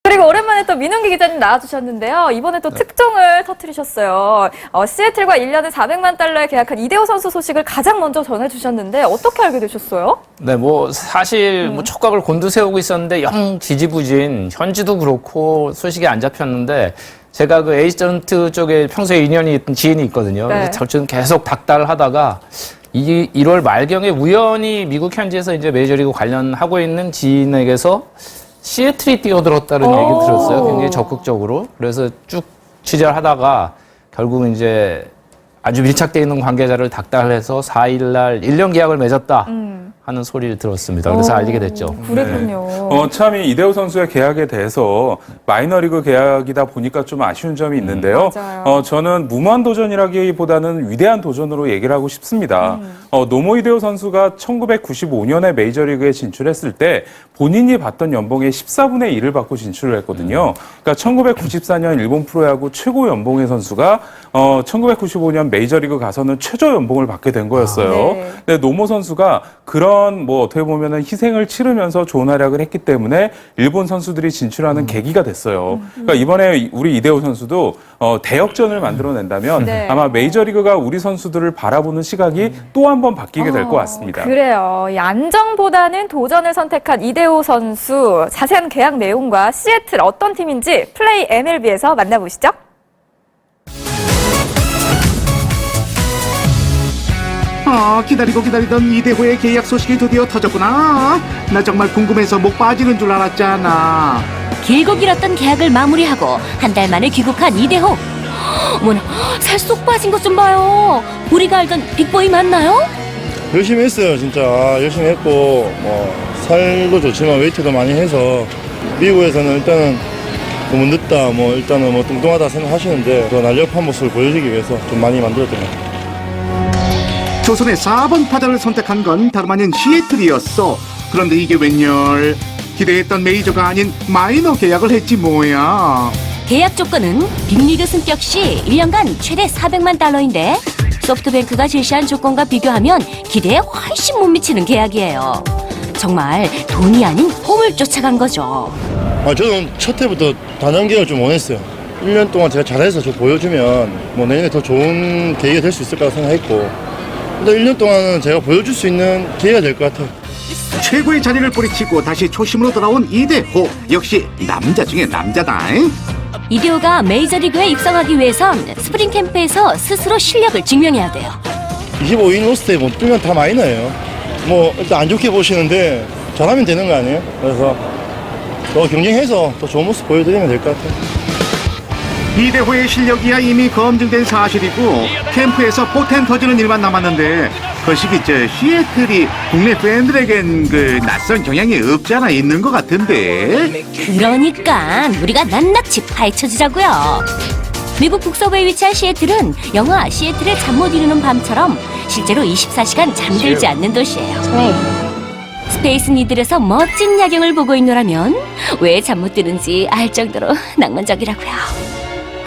그리고 오랜만에 또 민웅기 기자님 나와주셨는데요. 이번에 또 특종을 터뜨리셨어요. 시애틀과 1년에 400만 달러에 계약한 이대호 선수 소식을 가장 먼저 전해주셨는데 어떻게 알게 되셨어요? 네, 사실 촉각을 곤두세우고 있었는데 영 지지부진, 현지도 그렇고 소식이 안 잡혔는데 제가 그 에이전트 쪽에 평소에 인연이 있던 지인이 있거든요. 네. 그래서 저는 계속 닥달을 하다가 1월 말경에 우연히 미국 현지에서 이제 메이저리그 관련하고 있는 지인에게서 시애틀이 뛰어들었다는 얘기를 들었어요. 굉장히 적극적으로. 그래서 쭉 취재를 하다가 결국은 이제 아주 밀착되어 있는 관계자를 닥달해서 4일날 1년 계약을 맺었다 하는 소리를 들었습니다. 그래서 알게 됐죠. 그랬군요. 참 이 이대호 선수의 계약에 대해서 마이너리그 계약이다 보니까 좀 아쉬운 점이 있는데요. 맞아요. 저는 무모한 도전이라기보다는 위대한 도전으로 얘기를 하고 싶습니다. 노모 이대호 선수가 1995년에 메이저리그에 진출했을 때 본인이 받던 연봉의 14분의 1을 받고 진출을 했거든요. 그러니까 1994년 일본 프로야구 최고 연봉의 선수가 1995년 메이저리그 가서는 최저 연봉을 받게 된 거였어요. 네. 근데 노모 선수가 그런 어떻게 보면은 희생을 치르면서 좋은 활약을 했기 때문에 일본 선수들이 진출하는 계기가 됐어요. 그러니까 이번에 우리 이대호 선수도 대역전을 만들어낸다면 네. 아마 메이저리그가 우리 선수들을 바라보는 시각이 또 한 번 바뀌게 될 것 같습니다. 그래요. 이 안정보다는 도전을 선택한 이대호 선수 자세한 계약 내용과 시애틀 어떤 팀인지 플레이 MLB에서 만나보시죠. 기다리고 기다리던 이대호의 계약 소식이 드디어 터졌구나. 나 정말 궁금해서 목 빠지는 줄 알았잖아. 길고 길었던 계약을 마무리하고 한 달 만에 귀국한 이대호. 어머나, 살 쏙 빠진 것 좀 봐요. 우리가 알던 빅보이 맞나요? 열심히 했어요. 진짜 열심히 했고 살도 좋지만 웨이트도 많이 해서 미국에서는 일단은 너무 늦다 일단은 뚱뚱하다 생각하시는데 그 날렵한 모습을 보여주기 위해서 좀 많이 만들었던 것 같아요. 조선의 4번 타자를 선택한 건 다름 아닌 시애틀이었어. 그런데 이게 웬열? 기대했던 메이저가 아닌 마이너 계약을 했지 뭐야. 계약 조건은 빅리그 승격 시 1년간 최대 400만 달러인데 소프트뱅크가 제시한 조건과 비교하면 기대에 훨씬 못 미치는 계약이에요. 정말 돈이 아닌 홈을 쫓아간 거죠. 저는 첫 해부터 단연계약을 좀 원했어요. 1년 동안 제가 잘해서 좀 보여주면 내년에 더 좋은 계기가 될 수 있을 거라 생각했고 일단 1년 동안은 제가 보여줄 수 있는 기회가 될 것 같아요. 최고의 자리를 뿌리치고 다시 초심으로 돌아온 이대호. 역시 남자 중에 남자다. 이대호가 메이저리그에 입성하기 위해선 스프링 캠프에서 스스로 실력을 증명해야 돼요. 25인 로스트에 못 뜨면 다 마이너예요. 일단 안 좋게 보시는데 잘하면 되는 거 아니에요? 그래서 더 경쟁해서 더 좋은 모습 보여드리면 될 것 같아요. 이대호의 실력이야 이미 검증된 사실이고 캠프에서 포텐 터지는 일만 남았는데 그 시기 시애틀이 국내 팬들에겐 그 낯선 경향이 없잖아 있는 것 같은데. 그러니까 우리가 낱낱이 파헤쳐주자고요. 미국 북서부에 위치한 시애틀은 영화 시애틀의 잠 못 이루는 밤처럼 실제로 24시간 잠들지 않는 도시예요. 스페이스 니들에서 멋진 야경을 보고 있노라면 왜 잠 못 드는지 알 정도로 낭만적이라고요.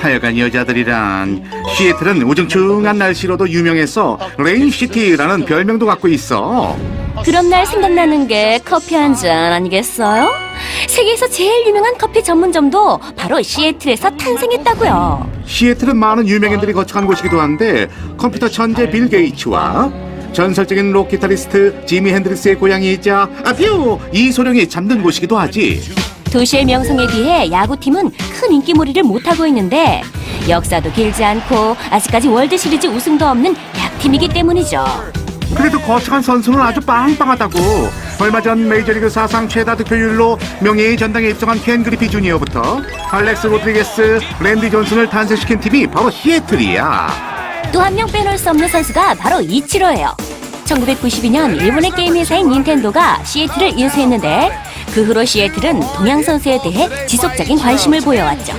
하여간 여자들이란 시애틀은 우중충한 날씨로도 유명해서 레인시티라는 별명도 갖고 있어. 그런 날 생각나는 게 커피 한 잔 아니겠어요? 세계에서 제일 유명한 커피 전문점도 바로 시애틀에서 탄생했다고요. 시애틀은 많은 유명인들이 거쳐간 곳이기도 한데 컴퓨터 천재 빌 게이츠와 전설적인 록 기타리스트 지미 핸드릭스의 고향이자 이소룡이 잠든 곳이기도 하지. 도시의 명성에 비해 야구팀은 큰 인기몰이를 못하고 있는데 역사도 길지 않고 아직까지 월드시리즈 우승도 없는 약팀이기 때문이죠. 그래도 거쳐간 선수는 아주 빵빵하다고. 얼마 전 메이저리그 사상 최다 득표율로 명예의 전당에 입성한 켄 그리피 주니어부터 알렉스 로드리게스, 랜디 존슨을 탄생시킨 팀이 바로 시애틀이야. 또 한 명 빼놓을 수 없는 선수가 바로 이치로예요. 1992년 일본의 게임 회사인 닌텐도가 시애틀을 인수했는데 그 후로 시애틀은 동양 선수에 대해 지속적인 관심을 보여왔죠.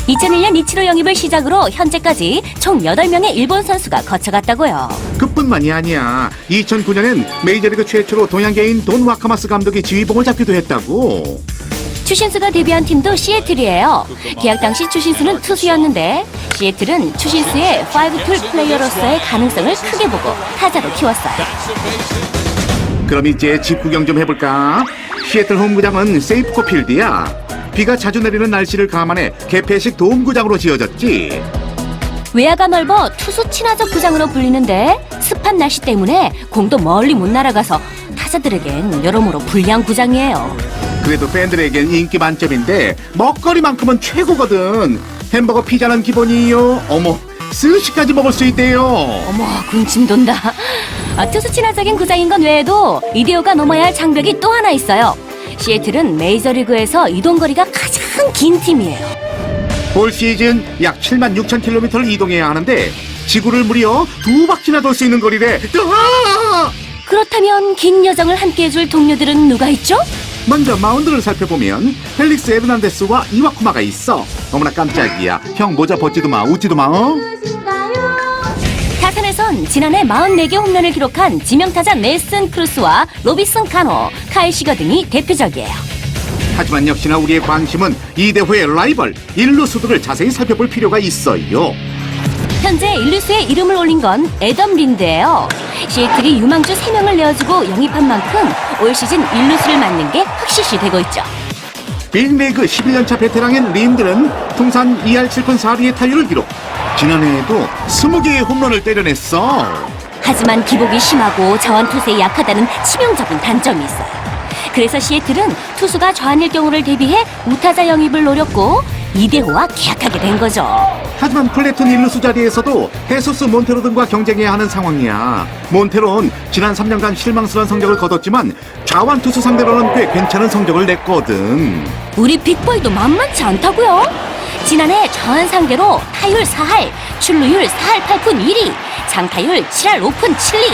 2001년 이치로 영입을 시작으로 현재까지 총 8명의 일본 선수가 거쳐갔다고요. 그뿐만이 아니야. 2009년엔 메이저리그 최초로 동양계인 돈 와카마스 감독이 지휘봉을 잡기도 했다고. 추신수가 데뷔한 팀도 시애틀이에요. 계약 당시 추신수는 투수였는데 시애틀은 추신수의 5툴 플레이어로서의 가능성을 크게 보고 타자로 키웠어요. 그럼 이제 집 구경 좀 해볼까? 시애틀 홈구장은 세이프코 필드야. 비가 자주 내리는 날씨를 감안해 개폐식 돔구장으로 지어졌지. 외야가 넓어 투수 친화적 구장으로 불리는데 습한 날씨 때문에 공도 멀리 못 날아가서 타자들에겐 여러모로 불리한 구장이에요. 그래도 팬들에겐 인기 만점인데 먹거리만큼은 최고거든. 햄버거 피자는 기본이요. 어머, 스시까지 먹을 수 있대요. 어머, 군침 돈다. 투수 친화적인 구장인 건 외에도 이대호가 넘어야 할 장벽이 또 하나 있어요. 시애틀은 메이저리그에서 이동거리가 가장 긴 팀이에요. 올 시즌 약 7만 6천 킬로미터를 이동해야 하는데 지구를 무려 2바퀴나 돌 수 있는 거리래. 으아! 그렇다면 긴 여정을 함께해줄 동료들은 누가 있죠? 먼저 마운드를 살펴보면 펠릭스 에르난데스와 이와쿠마가 있어. 어머나 깜짝이야. 형 모자 벗지도 마, 웃지도 마. 어? 타선에선 지난해 44개 홈런을 기록한 지명타자 넬슨 크루스와 로비슨 카노, 카일 시거 등이 대표적이에요. 하지만 역시나 우리의 관심은 이대호의 라이벌 일루수들을 자세히 살펴볼 필요가 있어요. 현재 일루수에 이름을 올린 건 애덤 린드예요. 시애틀이 유망주 3명을 내어주고 영입한 만큼 올 시즌 일루수를 맡는 게 확실시 되고 있죠. 빅리그 11년차 베테랑인 린드는 통산 2할 7푼 4리의 타율을 기록. 지난해에도 20개의 홈런을 때려냈어. 하지만 기복이 심하고 자완투수에 약하다는 치명적인 단점이 있어요. 그래서 시애틀은 투수가 좌한일 경우를 대비해 우타자 영입을 노렸고 이대호와 계약하게 된 거죠. 하지만 플래툰 일루수 자리에서도 헤소스 몬테로 등과 경쟁해야 하는 상황이야. 몬테로는 지난 3년간 실망스러운 성적을 거뒀지만 좌완 투수 상대로는 꽤 괜찮은 성적을 냈거든. 우리 빅보이도 만만치 않다고요. 지난해 좌한 상대로 타율 4할, 출루율 4할 8푼 1리, 장타율 7할 5푼 7리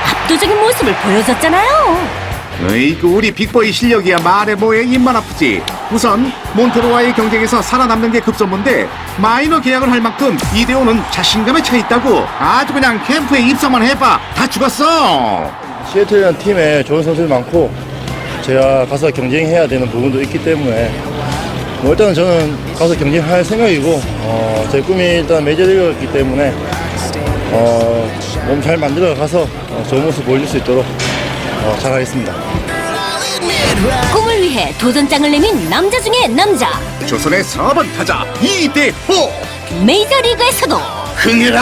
압도적인 모습을 보여줬잖아요. 으이구, 우리 빅보이 실력이야 말해 뭐해. 입만 아프지. 우선 몬테로와의 경쟁에서 살아남는 게 급선무인데 마이너 계약을 할 만큼 이대호는 자신감에 차 있다고. 아주 그냥 캠프에 입성만 해봐. 다 죽었어. 시애틀이라는 팀에 좋은 선수들이 많고 제가 가서 경쟁해야 되는 부분도 있기 때문에 뭐 일단은 저는 가서 경쟁할 생각이고 제 꿈이 일단 메이저리그였기 때문에 몸 잘 만들어 가서 좋은 모습 보여줄 수 있도록 잘하겠습니다. 꿈을 위해 도전장을 내민 남자 중에 남자, 조선의 4번 타자 이대호. 메이저리그에서도 흥해라.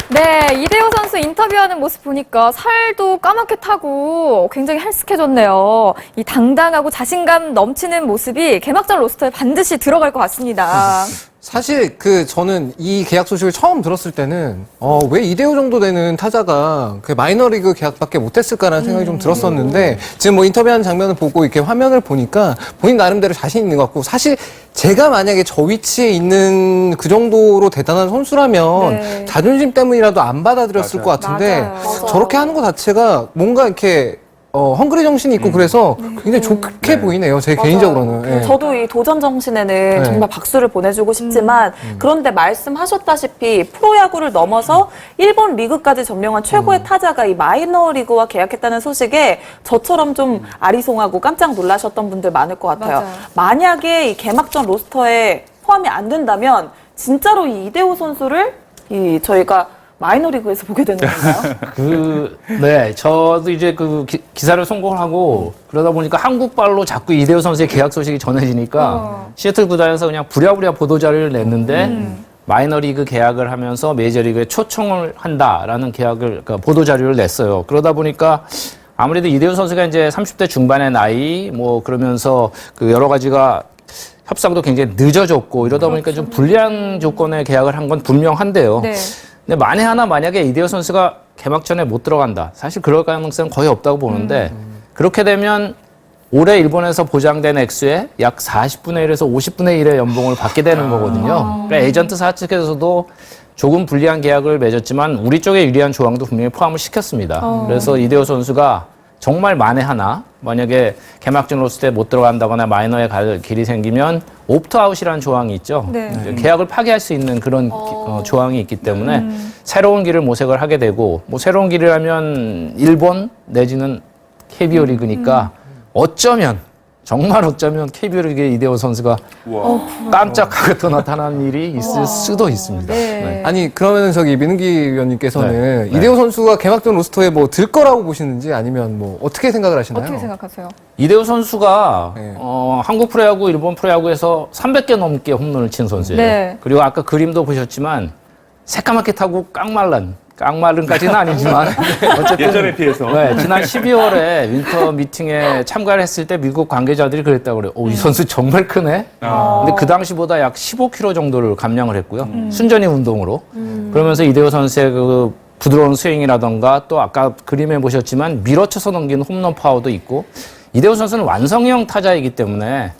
네, 이대호 선수 인터뷰하는 모습 보니까 살도 까맣게 타고 굉장히 헬스케졌네요. 이 당당하고 자신감 넘치는 모습이 개막전 로스터에 반드시 들어갈 것 같습니다. 사실 저는 이 계약 소식을 처음 들었을 때는 왜 이대호 정도 되는 타자가 그 마이너리그 계약밖에 못했을까라는 생각이 좀 들었었는데 지금 뭐 인터뷰하는 장면을 보고 이렇게 화면을 보니까 본인 나름대로 자신 있는 것 같고 사실 제가 만약에 저 위치에 있는 그 정도로 대단한 선수라면 네. 자존심 때문이라도 안 받아들였을 것 같은데 맞아요. 저렇게 하는 것 자체가 뭔가 이렇게 헝그리 정신이 있고 그래서 굉장히 좋게 보이네요. 제 개인적으로는. 예. 저도 이 도전 정신에는 네. 정말 박수를 보내주고 싶지만 그런데 말씀하셨다시피 프로야구를 넘어서 일본 리그까지 점령한 최고의 타자가 이 마이너 리그와 계약했다는 소식에 저처럼 좀 아리송하고 깜짝 놀라셨던 분들 많을 것 같아요. 맞아요. 만약에 이 개막전 로스터에 포함이 안 된다면 진짜로 이 이대호 선수를 저희가 마이너리그에서 보게 되는 건가요? 네, 저도 이제 기사를 성공을 하고 그러다 보니까 한국발로 자꾸 이대호 선수의 계약 소식이 전해지니까 시애틀 구단에서 그냥 부랴부랴 보도자료를 냈는데 마이너리그 계약을 하면서 메이저리그에 초청을 한다라는 그러니까 보도자료를 냈어요. 그러다 보니까 아무래도 이대호 선수가 이제 30대 중반의 나이 그러면서 여러 가지가 협상도 굉장히 늦어졌고 이러다 보니까 좀 불리한 조건의 계약을 한 건 분명한데요. 네. 근데 만약에 이대호 선수가 개막전에 못 들어간다. 사실 그럴 가능성은 거의 없다고 보는데 그렇게 되면 올해 일본에서 보장된 액수의 약 40분의 1에서 50분의 1의 연봉을 받게 되는 거거든요. 그러니까 에이전트사 측에서도 조금 불리한 계약을 맺었지만 우리 쪽에 유리한 조항도 분명히 포함을 시켰습니다. 그래서 이대호 선수가 정말 만약에 개막전 로스터에 못 들어간다거나 마이너에 갈 길이 생기면 옵트아웃이라는 조항이 있죠. 네. 이제 계약을 파기할 수 있는 그런 조항이 있기 때문에 새로운 길을 모색을 하게 되고 새로운 길이라면 일본 내지는 KBO 리그니까 어쩌면 정말 어쩌면 KBO 리그의 이대호 선수가 깜짝하게 또 나타난 일이 있을 수도 있습니다. 네. 아니 그러면은 저기 민은기 위원님께서는 네. 이대호 선수가 개막전 로스터에 뭐 들 거라고 보시는지 아니면 뭐 어떻게 생각을 하시나요? 어떻게 생각하세요? 이대호 선수가 네. 한국 프로야구, 일본 프로야구에서 300개 넘게 홈런을 친 선수예요. 네. 그리고 아까 그림도 보셨지만 새까맣게 타고 깡말른까지는 아니지만 어쨌든 예전에 비해서. 네, 지난 12월에 윈터 미팅에 참가를 했을 때 미국 관계자들이 그랬다고 그래요. 이 선수 정말 크네. 근데 그 당시보다 약 15kg 정도를 감량을 했고요. 순전히 운동으로. 그러면서 이대호 선수의 그 부드러운 스윙이라던가 또 아까 그림에 보셨지만 밀어쳐서 넘기는 홈런 파워도 있고 이대호 선수는 완성형 타자이기 때문에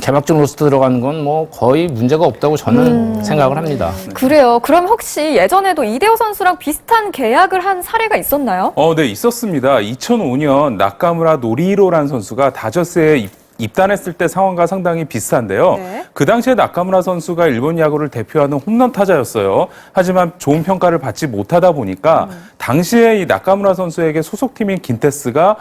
개막전 로스터 들어가는 건 뭐 거의 문제가 없다고 저는 생각을 합니다. 그래요. 그럼 혹시 예전에도 이대호 선수랑 비슷한 계약을 한 사례가 있었나요? 네, 있었습니다. 2005년 나카무라 노리히로라는 선수가 다저스에 입단했을 때 상황과 상당히 비슷한데요. 네. 그 당시에 나카무라 선수가 일본 야구를 대표하는 홈런 타자였어요. 하지만 좋은 평가를 받지 못하다 보니까 당시에 이 나카무라 선수에게 소속팀인 긴테스가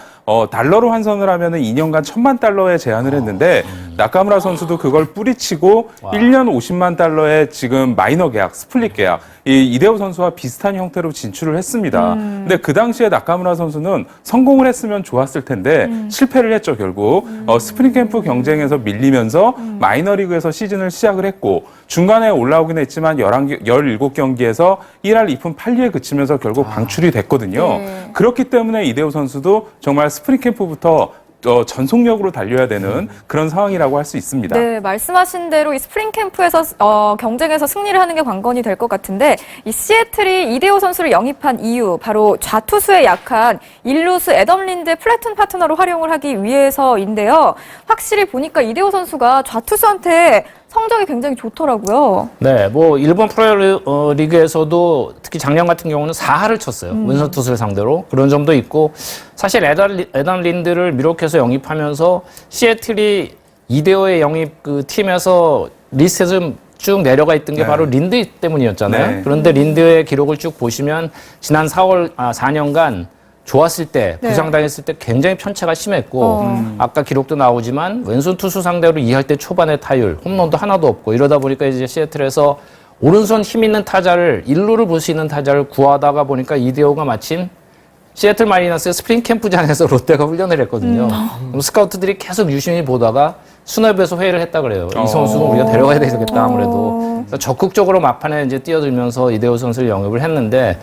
달러로 환산을 하면은 2년간 1,000만 달러에 제한을 했는데 나카무라 선수도 그걸 뿌리치고 1년 50만 달러의 지금 마이너 계약, 스플릿 계약, 이 이대호 선수와 비슷한 형태로 진출을 했습니다. 근데 그 당시에 나카무라 선수는 성공을 했으면 좋았을 텐데 실패를 했죠, 결국. 스프링 캠프 경쟁에서 밀리면서 마이너리그에서 시즌을 시작을 했고 중간에 올라오긴 했지만 17경기에서 1할 2푼 8리에 그치면서 결국 방출이 됐거든요. 네. 그렇기 때문에 이대호 선수도 정말 스프링 캠프부터 전속력으로 달려야 되는 그런 상황이라고 할 수 있습니다. 네, 말씀하신 대로 이 스프링 캠프에서 경쟁에서 승리를 하는 게 관건이 될 것 같은데 이 시애틀이 이대호 선수를 영입한 이유 바로 좌투수에 약한 일루수 애덤 린드의 플래툰 파트너로 활용을 하기 위해서인데요. 확실히 보니까 이대호 선수가 좌투수한테 성적이 굉장히 좋더라고요. 네, 뭐 일본 프로리그에서도 특히 작년 같은 경우는 4할을 쳤어요. 왼손 투수를 상대로. 그런 점도 있고 사실 애덤 린드를 미로켓에서 영입하면서 시애틀이 이대호의 영입 그 팀에서 리스트에서 좀 쭉 내려가 있던 게 바로 린드 때문이었잖아요. 네. 그런데 린드의 기록을 쭉 보시면 지난 4년간 좋았을 때, 네. 부상당했을 때 굉장히 편차가 심했고 아까 기록도 나오지만 왼손 투수 상대로 2할 때 초반의 타율, 홈런도 하나도 없고 이러다 보니까 이제 시애틀에서 오른손 힘 있는 타자를 1루를 볼 수 있는 타자를 구하다가 보니까 이대호가 마침 시애틀 마리너스의 스프링 캠프장에서 롯데가 훈련을 했거든요. 그럼 스카우트들이 계속 유심히 보다가 수뇌부에서 회의를 했다 그래요. 이 선수는 우리가 데려가야 되겠다 아무래도. 그래서 적극적으로 막판에 이제 뛰어들면서 이대호 선수를 영입을 했는데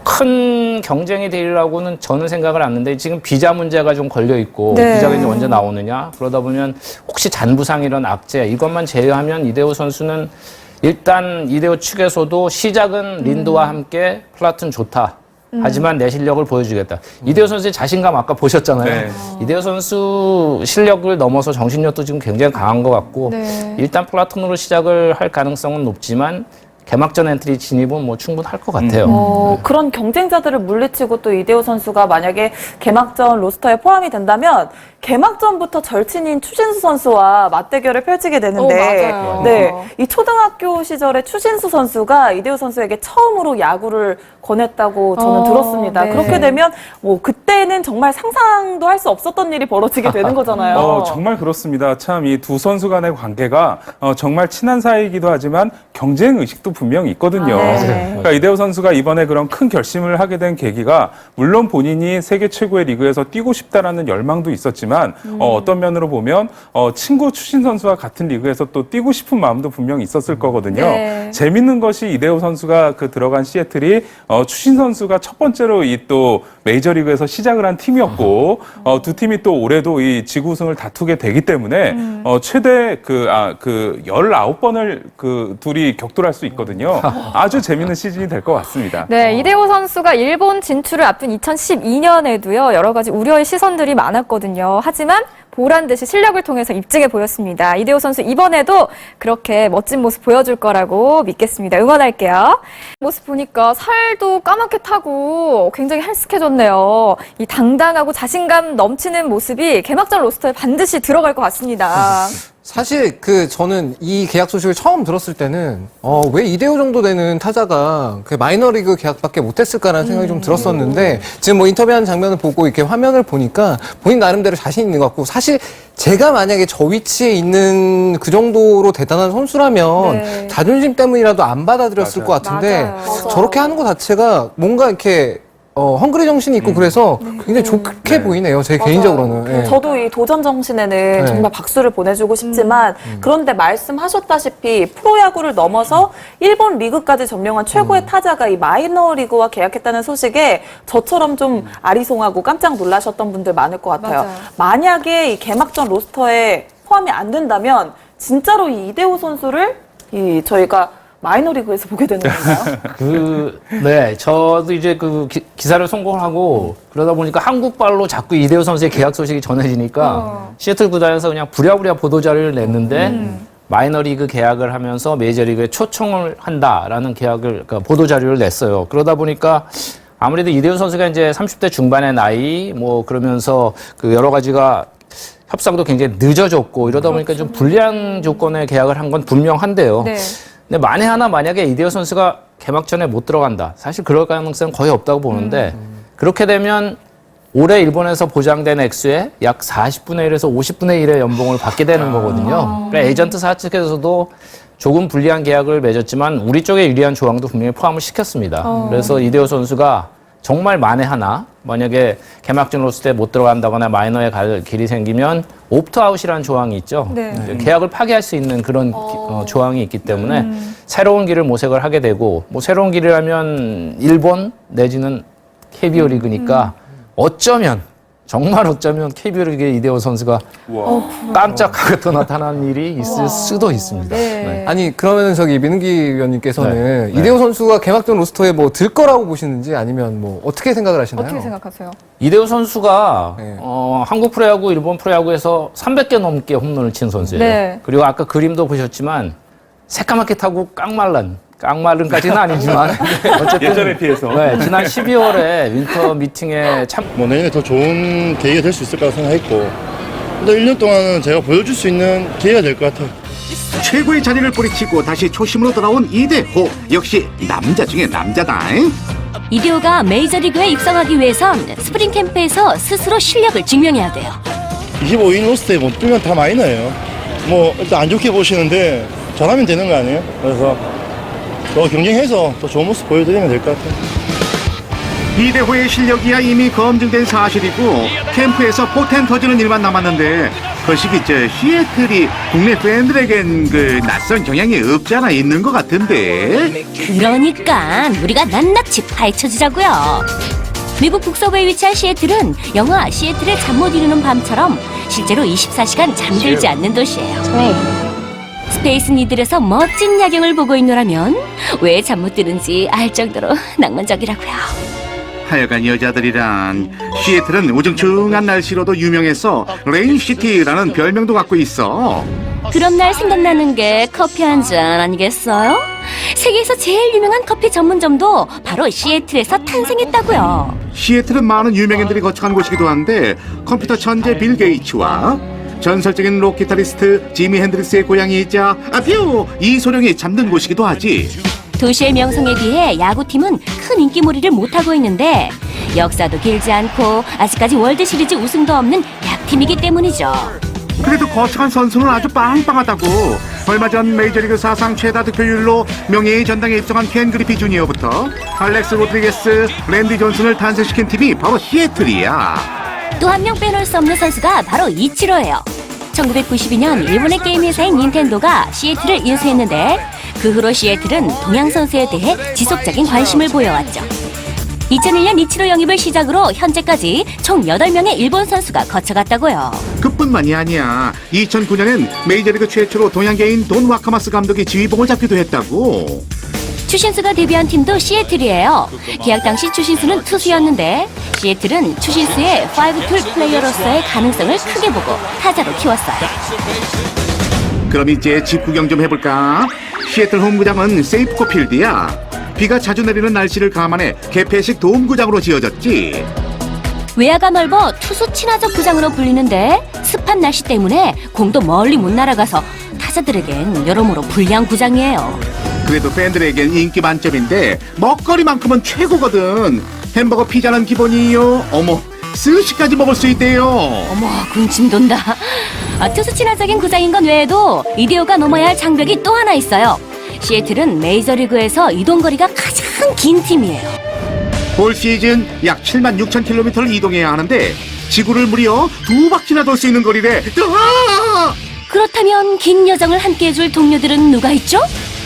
큰 경쟁이 되리라고는 저는 생각을 안 하는데 지금 비자 문제가 좀 걸려 있고 네. 비자가 이제 언제 나오느냐 그러다 보면 혹시 잔부상 이런 악재 이것만 제외하면 이대호 선수는 일단 이대호 측에서도 시작은 린드와 함께 플라툰 좋다. 하지만 내 실력을 보여주겠다. 이대호 선수의 자신감 아까 보셨잖아요. 네. 이대호 선수 실력을 넘어서 정신력도 지금 굉장히 강한 것 같고 네. 일단 플라톤으로 시작을 할 가능성은 높지만 개막전 엔트리 진입은 뭐 충분할 것 같아요. 그런 경쟁자들을 물리치고 또 이대호 선수가 만약에 개막전 로스터에 포함이 된다면 개막전부터 절친인 추신수 선수와 맞대결을 펼치게 되는데 맞아요. 네, 이 초등학교 시절에 추신수 선수가 이대호 선수에게 처음으로 야구를 권했다고 저는 들었습니다. 네. 그렇게 되면 뭐 그때는 정말 상상도 할 수 없었던 일이 벌어지게 되는 거잖아요. 정말 그렇습니다. 참 이 두 선수 간의 관계가 정말 친한 사이이기도 하지만 경쟁 의식도 분명히 있거든요. 네. 그러니까 이대호 선수가 이번에 그런 큰 결심을 하게 된 계기가 물론 본인이 세계 최고의 리그에서 뛰고 싶다라는 열망도 있었지만 어떤 면으로 보면 친구 추신 선수와 같은 리그에서 또 뛰고 싶은 마음도 분명히 있었을 거거든요. 네. 재밌는 것이 이대호 선수가 그 들어간 시애틀이 추신 선수가 첫 번째로 이 또 메이저리그에서 시작을 한 팀이었고 두 팀이 또 올해도 이 지구 우승을 다투게 되기 때문에 최대 19번을 그 둘이 격돌할 수 있거든요. 아주 재밌는 시즌이 될 것 같습니다. 네, 이대호 선수가 일본 진출을 앞둔 2012년에도요, 여러 가지 우려의 시선들이 많았거든요. 하지만 보란 듯이 실력을 통해서 입증해 보였습니다. 이대호 선수 이번에도 그렇게 멋진 모습 보여줄 거라고 믿겠습니다. 응원할게요. 모습 보니까 살도 까맣게 타고 굉장히 헬스케졌네요. 이 당당하고 자신감 넘치는 모습이 개막전 로스터에 반드시 들어갈 것 같습니다. 사실 저는 이 계약 소식을 처음 들었을 때는 왜 이대호 정도 되는 타자가 그 마이너리그 계약밖에 못했을까라는 생각이 좀 들었었는데 지금 뭐 인터뷰하는 장면을 보고 이렇게 화면을 보니까 본인 나름대로 자신 있는 것 같고 사실 제가 만약에 저 위치에 있는 그 정도로 대단한 선수라면 네. 자존심 때문이라도 안 받아들였을 것 같은데 맞아요. 저렇게 하는 것 자체가 뭔가 이렇게 헝그리 정신이 있고 그래서 굉장히 좋게 보이네요. 제 개인적으로는. 예. 저도 이 도전 정신에는 네. 정말 박수를 보내주고 싶지만 그런데 말씀하셨다시피 프로야구를 넘어서 일본 리그까지 점령한 최고의 타자가 이 마이너리그와 계약했다는 소식에 저처럼 좀 아리송하고 깜짝 놀라셨던 분들 많을 것 같아요. 맞아요. 만약에 이 개막전 로스터에 포함이 안 된다면 진짜로 이 이대호 선수를 저희가 마이너리그에서 보게 되는 건가요? 네, 저도 이제 기사를 성공하고 그러다 보니까 한국발로 자꾸 이대호 선수의 계약 소식이 전해지니까 시애틀 구단에서 그냥 부랴부랴 보도자료를 냈는데 마이너리그 계약을 하면서 메이저리그에 초청을 한다라는 그러니까 보도자료를 냈어요. 그러다 보니까 아무래도 이대호 선수가 이제 30대 중반의 나이 그러면서 여러 가지가 협상도 굉장히 늦어졌고 이러다 보니까 좀 불리한 조건의 계약을 한 건 분명한데요. 네. 근데 만약에 이대호 선수가 개막전에 못 들어간다. 사실 그럴 가능성은 거의 없다고 보는데 그렇게 되면 올해 일본에서 보장된 액수의 약 40분의 1에서 50분의 1의 연봉을 받게 되는 거거든요. 그러니까 에이전트사 측에서도 조금 불리한 계약을 맺었지만 우리 쪽에 유리한 조항도 분명히 포함을 시켰습니다. 그래서 이대호 선수가 정말 만약에 개막전 로스터에 못 들어간다거나 마이너에 갈 길이 생기면 옵트아웃이라는 조항이 있죠. 네. 계약을 파기할 수 있는 그런 조항이 있기 때문에 새로운 길을 모색을 하게 되고 새로운 길이라면 일본 내지는 KBO 리그니까 정말 어쩌면 KBO 리그의 이대호 선수가 깜짝하게 또 나타나는 일이 있을 수도 있습니다. 네. 아니 그러면 민은기 위원님께서는 네. 이대호 선수가 개막전 로스터에 들 거라고 보시는지 아니면 어떻게 생각을 하시나요? 어떻게 생각하세요? 이대호 선수가 네. 한국 프로야구, 일본 프로야구에서 300개 넘게 홈런을 친 선수예요. 네. 그리고 아까 그림도 보셨지만 새까맣게 타고 깡마른까지는 아니지만 어쨌든 예전에 비해서. 네, 지난 12월에 윈터 미팅에 내년에 더 좋은 계기가 될 수 있을 거라 생각했고 또 1년 동안은 제가 보여줄 수 있는 기회가 될 것 같아요. 최고의 자리를 뿌리치고 다시 초심으로 돌아온 이대호. 역시 남자 중에 남자다. 이대호가 메이저리그에 입성하기 위해선 스프링 캠프에서 스스로 실력을 증명해야 돼요. 25인 로스트에 못 들면 다 마이너예요. 일단 안 좋게 보시는데 잘하면 되는 거 아니에요? 그래서 더 경쟁해서 더 좋은 모습 보여드리면 될 것 같아요. 이대호의 실력이야 이미 검증된 사실이고 캠프에서 포텐 터지는 일만 남았는데 그 시기 시애틀이 국내 팬들에겐 낯선 경향이 없지 않아 있는 것 같은데. 그러니까 우리가 낱낱이 파헤쳐주자고요. 미국 북서부에 위치한 시애틀은 영화 시애틀의 잠 못 이루는 밤처럼 실제로 24시간 잠들지 않는 도시예요. 스페이스 니들에서 멋진 야경을 보고 있노라면 왜 잠 못 드는지 알 정도로 낭만적이라고요. 하여간 여자들이란 시애틀은 우중충한 날씨로도 유명해서 레인시티라는 별명도 갖고 있어. 그런 날 생각나는 게 커피 한 잔 아니겠어요? 세계에서 제일 유명한 커피 전문점도 바로 시애틀에서 탄생했다고요. 시애틀은 많은 유명인들이 거쳐간 곳이기도 한데 컴퓨터 천재 빌 게이츠와 전설적인 록 기타리스트 지미 핸드릭스의 고향이자 이소룡이 잠든 곳이기도 하지. 도시의 명성에 비해 야구팀은 큰 인기몰이를 못하고 있는데 역사도 길지 않고 아직까지 월드시리즈 우승도 없는 약팀이기 때문이죠. 그래도 거쳐간 선수는 아주 빵빵하다고. 얼마 전 메이저리그 사상 최다 득표율로 명예의 전당에 입성한 켄 그리피 주니어부터 알렉스 로드리게스, 랜디 존슨을 탄생시킨 팀이 바로 시애틀이야. 또 한 명 빼놓을 수 없는 선수가 바로 이치로예요. 1992년 일본의 게임 회사인 닌텐도가 시애틀을 인수했는데 그 후로 시애틀은 동양 선수에 대해 지속적인 관심을 보여왔죠. 2001년 이치로 영입을 시작으로 현재까지 총 8명의 일본 선수가 거쳐갔다고요. 그뿐만이 아니야. 2009년엔 메이저리그 최초로 동양계인 돈 와카마스 감독이 지휘봉을 잡기도 했다고. 추신수가 데뷔한 팀도 시애틀이에요. 계약 당시 추신수는 투수였는데 시애틀은 추신수의 5툴 플레이어로서의 가능성을 크게 보고 타자로 키웠어요. 그럼 이제 집 구경 좀 해볼까? 시애틀 홈구장은 세이프코 필드야. 비가 자주 내리는 날씨를 감안해 개폐식 돔구장으로 지어졌지. 외야가 넓어 투수 친화적 구장으로 불리는데 습한 날씨 때문에 공도 멀리 못 날아가서 타자들에겐 여러모로 불리한 구장이에요. 그래도 팬들에겐 인기 만점인데 먹거리만큼은 최고거든. 햄버거 피자는 기본이요. 어머, 스시까지 먹을 수 있대요. 어머, 군침 돈다. 투수 친화적인 구장인 것 외에도 이데오가 넘어야 할 장벽이 또 하나 있어요. 시애틀은 메이저리그에서 이동거리가 가장 긴 팀이에요. 올 시즌 약 7만 6천 킬로미터를 이동해야 하는데 지구를 무려 2바퀴나 돌 수 있는 거리래. 으아! 그렇다면 긴 여정을 함께해줄 동료들은 누가 있죠?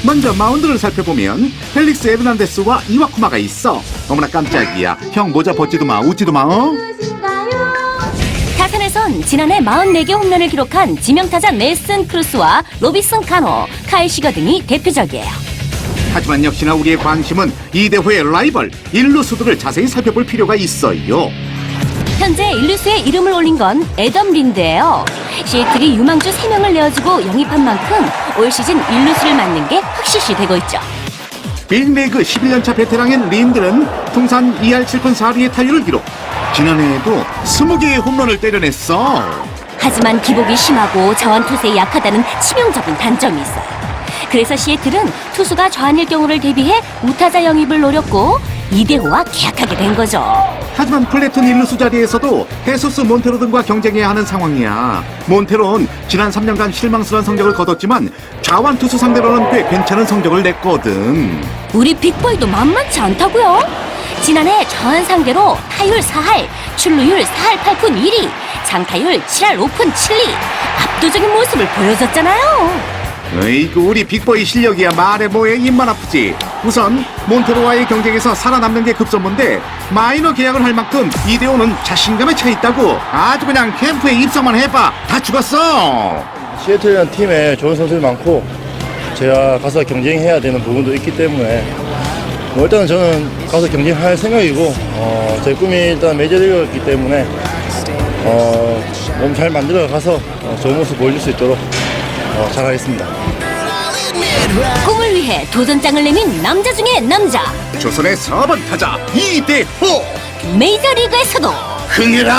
먼저 마운드를 살펴보면 펠릭스 에르난데스와 이와쿠마가 있어. 어머나 깜짝이야. 형 모자 벗지도 마, 웃지도 마. 어? 타선에선 지난해 44개 홈런을 기록한 지명타자 넬슨 크루스와 로비슨 카노, 카일 시거 등이 대표적이에요. 하지만 역시나 우리의 관심은 이대호의 라이벌 일루수들을 자세히 살펴볼 필요가 있어요. 현재 일루수에 이름을 올린 건 애덤 린드예요. 시애틀이 유망주 3명을 내어주고 영입한 만큼 올 시즌 일루수를 맡는 게 확실시 되고 있죠. 빅리그 11년차 베테랑인 린드는 통산 2할 7푼 4리의 타율을 기록. 지난해에도 20개의 홈런을 때려냈어. 하지만 기복이 심하고 자원투수에 약하다는 치명적인 단점이 있어요. 그래서 시애틀은 투수가 좌한일 경우를 대비해 우타자 영입을 노렸고 이대호와 계약하게 된 거죠. 하지만 플래툰 일루수 자리에서도 헤수스 몬테로 등과 경쟁해야 하는 상황이야. 몬테로는 지난 3년간 실망스러운 성적을 거뒀지만 좌완 투수 상대로는 꽤 괜찮은 성적을 냈거든. 우리 빅보이도 만만치 않다고요? 지난해 좌한 상대로 타율 4할, 출루율 4할 8푼 1리, 장타율 7할 5푼 7리 압도적인 모습을 보여줬잖아요. 으이구 우리 빅보이 실력이야 말해 뭐해 입만 아프지. 우선 몬테로와의 경쟁에서 살아남는 게 급선무인데 마이너 계약을 할 만큼 이대호는 자신감에 차 있다고. 아주 그냥 캠프에 입성만 해봐 다 죽었어. 시애틀이라는 팀에 좋은 선수들이 많고 제가 가서 경쟁해야 되는 부분도 있기 때문에 뭐 일단은 저는 가서 경쟁할 생각이고 제 꿈이 일단 메이저리그였기 때문에 몸 잘 만들어 가서 좋은 모습 보여줄 수 있도록 잘하겠습니다. 꿈을 위해 도전장을 내민 남자 중에 남자, 조선의 4번 타자 이대호 메이저리그에서도 흥해라.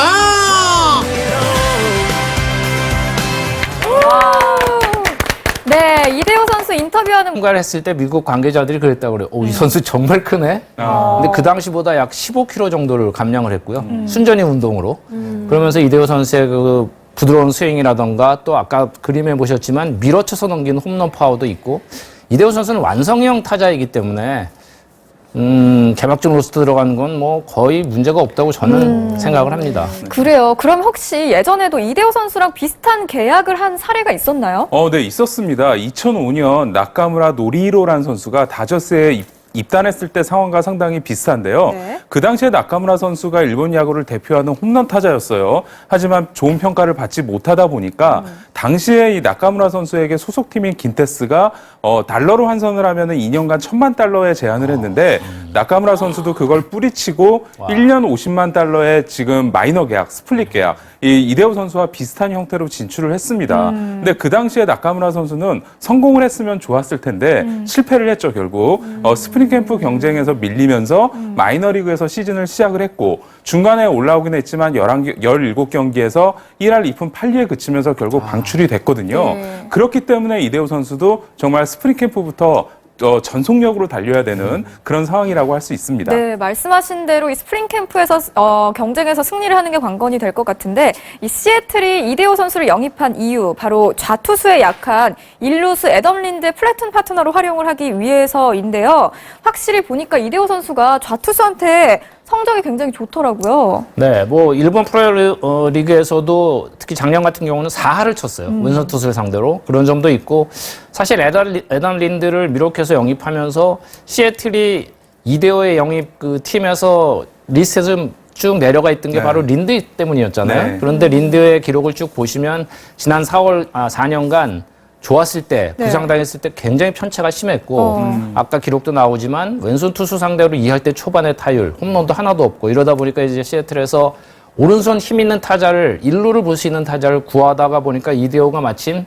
네, 이대호 선수 인터뷰하는 통과를 했을 때 미국 관계자들이 그랬다고 그래요. 이 선수 정말 크네. 근데 그 당시보다 약 15kg 정도를 감량을 했고요. 순전히 운동으로. 그러면서 이대호 선수의 그 부드러운 스윙이라던가 또 아까 그림에 보셨지만 밀어쳐서 넘기는 홈런 파워도 있고 이대호 선수는 완성형 타자이기 때문에 개막전 로스트 들어가는 건 뭐 거의 문제가 없다고 저는 생각을 합니다. 그래요. 그럼 혹시 예전에도 이대호 선수랑 비슷한 계약을 한 사례가 있었나요? 네, 있었습니다. 2005년 나카무라 노리히로라는 선수가 다저스에 입단했을 때 상황과 상당히 비슷한데요. 네. 그 당시에 나카무라 선수가 일본 야구를 대표하는 홈런 타자였어요. 하지만 좋은 평가를 받지 못하다 보니까 당시에 이 나카무라 선수에게 소속팀인 긴테스가 달러로 환산을 하면은 2년간 1,000만 달러에 제한을 했는데 나카무라 선수도 그걸 뿌리치고 1년 50만 달러의 지금 마이너 계약, 스플릿 계약, 이대호 선수와 비슷한 형태로 진출을 했습니다. 근데 그 당시에 나카무라 선수는 성공을 했으면 좋았을 텐데 실패를 했죠, 결국. 스프링 캠프 경쟁에서 밀리면서 마이너리그에서 시즌을 시작을 했고 중간에 올라오긴 했지만 17경기에서 1할 2푼 8리에 그치면서 결국 방출이 됐거든요. 그렇기 때문에 이대호 선수도 정말 스프링 캠프부터 전속력으로 달려야 되는 그런 상황이라고 할 수 있습니다. 네, 말씀하신 대로 이 스프링 캠프에서 경쟁에서 승리를 하는 게 관건이 될 것 같은데 이 시애틀이 이대호 선수를 영입한 이유 바로 좌투수에 약한 일루수 애덤 린드의 플래툰 파트너로 활용을 하기 위해서인데요. 확실히 보니까 이대호 선수가 좌투수한테 성적이 굉장히 좋더라고요. 네, 뭐 일본 프로리그에서도 특히 작년 같은 경우는 4할을 쳤어요. 왼손 투수를 상대로. 그런 점도 있고 사실 애덤 린드를 미록해서 영입하면서 시애틀이 이대호의 영입 그 팀에서 리스트에 좀 쭉 내려가 있던 게 바로 린드 때문이었잖아요. 네. 그런데 린드의 기록을 쭉 보시면 지난 4년간 좋았을 때, 네. 부상당했을 때 굉장히 편차가 심했고 아까 기록도 나오지만 왼손 투수 상대로 2할 때 초반의 타율, 홈런도 하나도 없고 이러다 보니까 이제 시애틀에서 오른손 힘 있는 타자를 1루를 볼 수 있는 타자를 구하다가 보니까 이대호가 마침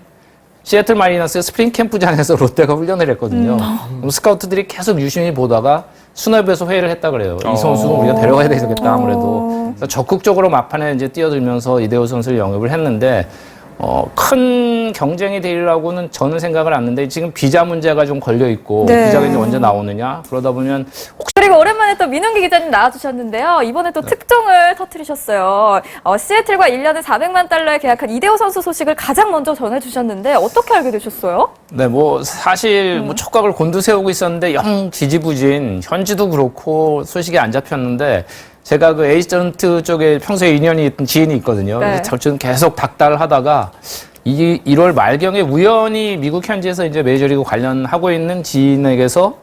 시애틀 마리너스의 스프링 캠프장에서 롯데가 훈련을 했거든요. 그럼 스카우트들이 계속 유심히 보다가 수뇌부에서 회의를 했다 그래요. 이 선수 우리가 데려가야 되겠다 아무래도. 그래서 적극적으로 막판에 이제 뛰어들면서 이대호 선수를 영입을 했는데 큰 경쟁이 되리라고는 저는 생각을 안 하는데 지금 비자 문제가 좀 걸려 있고 네. 비자가 이제 언제 나오느냐 그러다 보면 그리고 오랜만에 또 민웅기 기자님 나와주셨는데요. 이번에 또 특종을 터뜨리셨어요. 시애틀과 1년에 400만 달러에 계약한 이대호 선수 소식을 가장 먼저 전해주셨는데 어떻게 알게 되셨어요? 네, 뭐 사실 뭐 촉각을 곤두세우고 있었는데 영 지지부진 현지도 그렇고 소식이 안 잡혔는데 제가 그 에이전트 쪽에 평소에 인연이 있던 지인이 있거든요. 네. 그래서 저는 계속 닥달하다가 이 1월 말경에 우연히 미국 현지에서 이제 메이저리그 관련하고 있는 지인에게서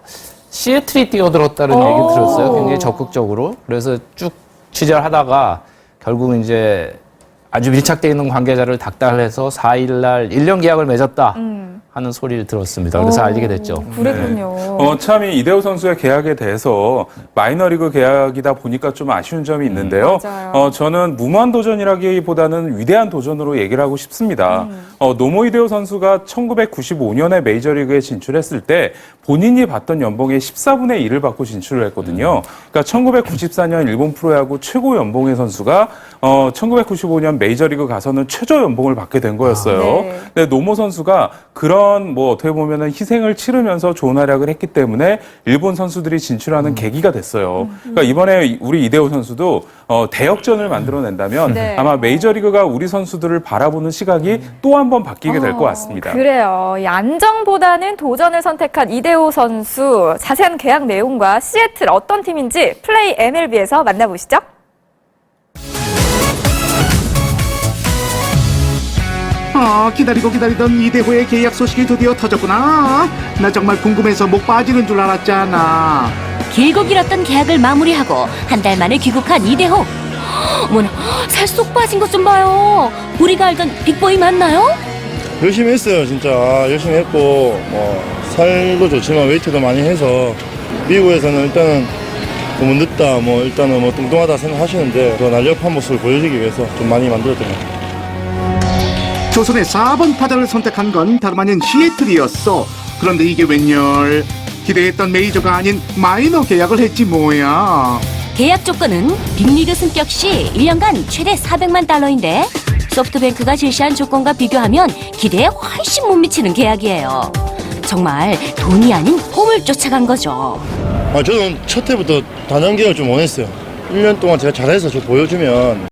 시애틀이 뛰어들었다는 얘기를 들었어요. 굉장히 적극적으로. 그래서 쭉 취재를 하다가 결국 이제 아주 밀착되어 있는 관계자를 닥달해서 4일 날 1년 계약을 맺었다 하는 소리를 들었습니다. 그래서 알게 됐죠. 그랬군요. 참 이 이대호 선수의 계약에 대해서 마이너리그 계약이다 보니까 좀 아쉬운 점이 있는데요. 맞아요. 저는 무모한 도전이라기보다는 위대한 도전으로 얘기를 하고 싶습니다. 노모 이대호 선수가 1995년에 메이저리그에 진출했을 때 본인이 받던 연봉의 14분의 1을 받고 진출을 했거든요. 그러니까 1994년 일본 프로야구 최고 연봉의 선수가 1995년 메이저리그 가서는 최저 연봉을 받게 된 거였어요. 네. 근데 노모 선수가 그런 뭐 어떻게 보면은 희생을 치르면서 좋은 활약을 했기 때문에 일본 선수들이 진출하는 계기가 됐어요. 그러니까 이번에 우리 이대호 선수도 대역전을 만들어낸다면 네. 아마 메이저리그가 우리 선수들을 바라보는 시각이 또 한 번 바뀌게 될 것 같습니다. 그래요. 이 안정보다는 도전을 선택한 이대호 선수. 자세한 계약 내용과 시애틀 어떤 팀인지 플레이 MLB에서 만나보시죠. 기다리고 기다리던 이대호의 계약 소식이 드디어 터졌구나. 나 정말 궁금해서 목 빠지는 줄 알았잖아. 길고 길었던 계약을 마무리하고 한 달 만에 귀국한 이대호. 뭐나 살 쏙 빠진 것 좀 봐요. 우리가 알던 빅보이 맞나요? 열심히 했어요, 진짜. 열심히 했고, 살도 좋지만 웨이트도 많이 해서 미국에서는 일단은 너무 늦다, 일단은 뚱뚱하다 생각하시는데 더 날렵한 모습을 보여주기 위해서 좀 많이 만들었던 것 같아요. 조선의 4번 타자를 선택한 건 다름 아닌 시애틀이었어. 그런데 이게 웬열? 기대했던 메이저가 아닌 마이너 계약을 했지 뭐야. 계약 조건은 빅리그 승격 시 1년간 최대 400만 달러인데 소프트뱅크가 제시한 조건과 비교하면 기대에 훨씬 못 미치는 계약이에요. 정말 돈이 아닌 꿈을 쫓아간 거죠. 저는 첫 해부터 단연 계약을 좀 원했어요. 1년 동안 제가 잘해서 저 보여주면